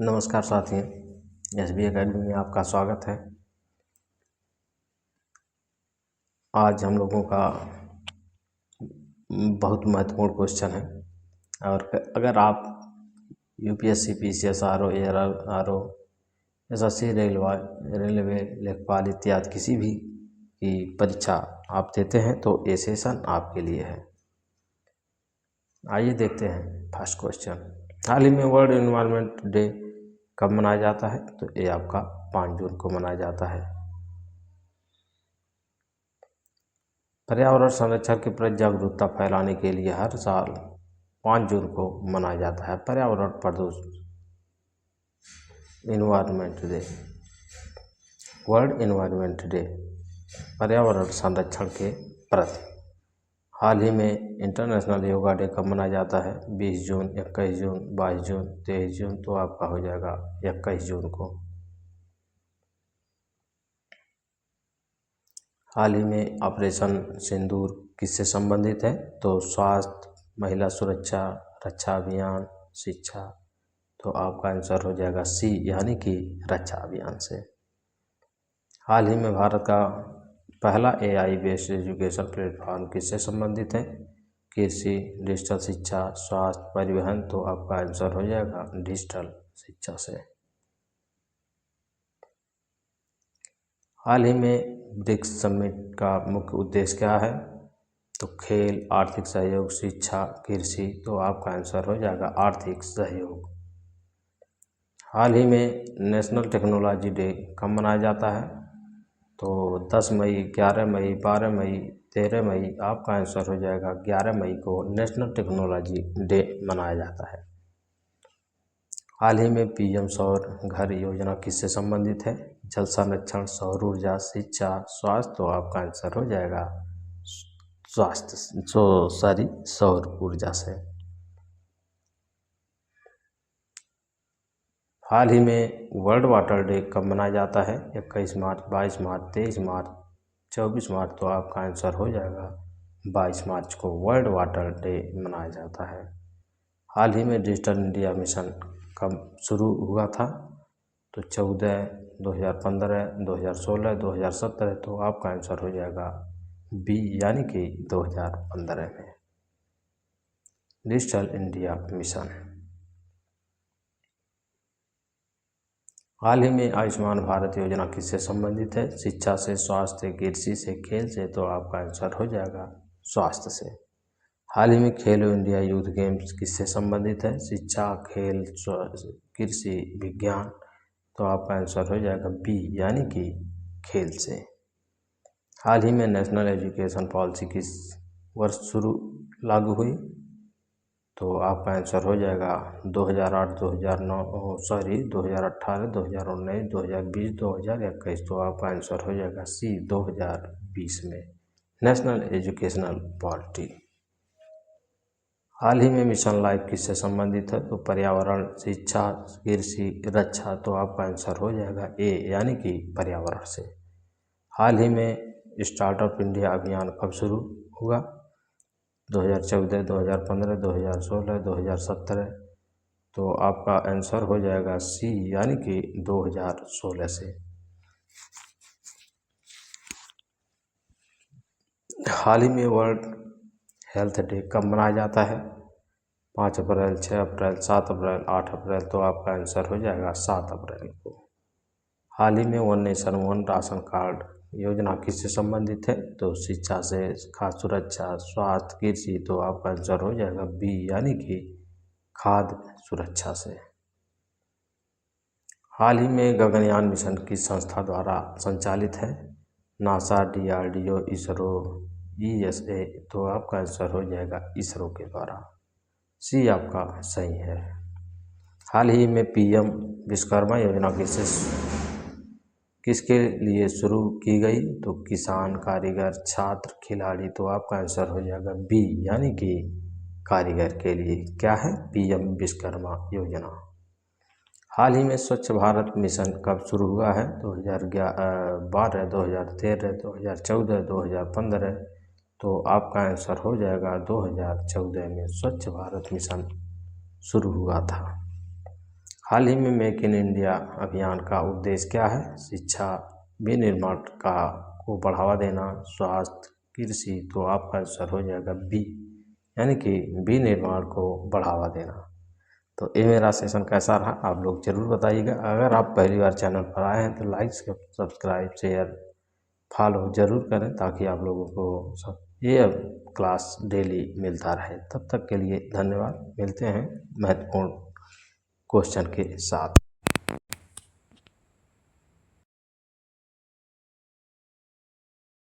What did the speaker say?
नमस्कार साथियों, SB academy में आपका स्वागत है। आज हम लोगों का बहुत महत्वपूर्ण क्वेश्चन है और अगर आप UPSC PCS RO ARR SSC railway लेखपाल इत्यादि किसी भी की परीक्षा आप देते हैं तो ये सेशन आपके लिए है। आइए देखते हैं फर्स्ट क्वेश्चन। हाल ही में वर्ल्ड एनवायरनमेंट डे कब मनाया जाता है? तो ये आपका 5 जून को मनाया जाता है। पर्यावरण संरक्षण के प्रति जागरूकता फैलाने के लिए हर साल 5 जून को मनाया जाता है पर्यावरण प्रदूषण environment day. World environment day पर्यावरण संरक्षण के प्रति। हाल ही में इंटरनेशनल योगा डे कब मनाया जाता है? 20 जून, 21 जून, 22 जून, 23 जून, तो आपका हो जाएगा 21 जून को। हाल ही में ऑपरेशन सिंदूर किससे संबंधित है? तो स्वास्थ्य, महिला सुरक्षा, रक्षा अभियान, शिक्षा, तो आपका आंसर हो जाएगा सी यानी कि रक्षा अभियान से। हाल ही में भारत का पहला AI बेस्ड एजुकेशन प्लेटफॉर्म किससे संबंधित है? कृषि, डिजिटल शिक्षा, स्वास्थ्य, परिवहन, तो आपका आंसर हो जाएगा डिजिटल शिक्षा से। हाल ही में ब्रिक्स समिट का मुख्य उद्देश्य क्या है? तो खेल, आर्थिक सहयोग, शिक्षा, कृषि, तो आपका आंसर हो जाएगा आर्थिक सहयोग। हाल ही में नेशनल टेक्नोलॉजी डे कब मनाया जाता है? तो 10 मई, 11 मई, 12 मई, 13 मई, आपका आंसर हो जाएगा 11 मई को नेशनल टेक्नोलॉजी डे मनाया जाता है। हाल ही में PM सौर घर योजना किससे संबंधित है? जल संरक्षण, सौर ऊर्जा, शिक्षा, स्वास्थ्य, तो आपका आंसर हो जाएगा सौर ऊर्जा से। हाल ही में वर्ल्ड वाटर डे कब मनाया जाता है? 21 मार्च, 22 मार्च, 23 मार्च, 24 मार्च, तो आपका आंसर हो जाएगा 22 मार्च को वर्ल्ड वाटर डे मनाया जाता है। हाल ही में डिजिटल इंडिया मिशन कब शुरू हुआ था? तो 14, 2015, 2016, 2017, तो आपका आंसर हो जाएगा बी यानी कि 2015 में डिजिटल इंडिया मिशन। हाल ही में आयुष्मान भारत योजना किससे संबंधित है? शिक्षा से, स्वास्थ्य, कृषि से, खेल से, तो आपका आंसर हो जाएगा स्वास्थ्य से। हाल ही में खेलो इंडिया यूथ गेम्स किससे संबंधित है? शिक्षा, खेल, कृषि, विज्ञान, तो आपका आंसर हो जाएगा बी यानी कि खेल से। हाल ही में नेशनल एजुकेशन पॉलिसी किस वर्ष लागू हुई? तो आपका आंसर हो जाएगा 2008, 2009, 2018, 2019, 2020, 2021, तो आपका आंसर हो जाएगा सी 2020 में नेशनल एजुकेशनल पॉलिसी। हाल ही में मिशन लाइफ किससे संबंधित है? तो पर्यावरण, शिक्षा, कृषि, रक्षा, तो आपका आंसर हो जाएगा ए यानी कि पर्यावरण से। हाल ही में स्टार्टअप इंडिया अभियान कब शुरू हुआ? 2014, 2015, 2016, 2017, तो आपका आंसर हो जाएगा सी यानी कि 2016 से। हाल ही में वर्ल्ड हेल्थ डे कब मनाया जाता है? 5 अप्रैल, 6 अप्रैल, 7 अप्रैल, 8 अप्रैल, तो आपका आंसर हो जाएगा 7 अप्रैल को। हाल ही में one nation one ration card योजना किससे संबंधित है? तो शिक्षा से, खाद्य सुरक्षा, स्वास्थ्य, कृषि, तो आपका आंसर हो जाएगा बी यानी कि खाद्य सुरक्षा से। हाल ही में गगनयान मिशन किस संस्था द्वारा संचालित है? नासा, DRDO, इसरो, ESA, तो आपका आंसर हो जाएगा इसरो के द्वारा। सी आपका सही है। हाल ही में PM विश्वकर्मा योजना किसके लिए शुरू की गई? तो किसान, कारीगर, छात्र, खिलाड़ी, तो आपका आंसर हो जाएगा बी यानी कि कारीगर के लिए। क्या है? PM विश्वकर्मा योजना। हाल ही में स्वच्छ भारत मिशन कब शुरू हुआ है? 2012, 2013, 2014, 2015, तो आपका आंसर हो जाएगा 2014 में स्वच्छ भारत मिशन शुरू हुआ था। हाल ही में मेक इन इंडिया अभियान का उद्देश्य क्या है? शिक्षा, विनिर्माण को बढ़ावा देना, स्वास्थ्य, कृषि। तो आपका आंसर हो जाएगा बी, यानी कि विनिर्माण को बढ़ावा देना। तो ये मेरा सेशन कैसा रहा आप लोग जरूर बताइएगा। अगर आप पहली बार चैनल पर आए हैं तो लाइक, सब्सक्राइब, शेयर, फॉलो जरूर करें ताकि आप लोगों को ये क्लास डेली मिलता रहे। तब तक के लिए धन्यवाद। मिलते हैं महत्वपूर्ण क्वेश्चन के साथ।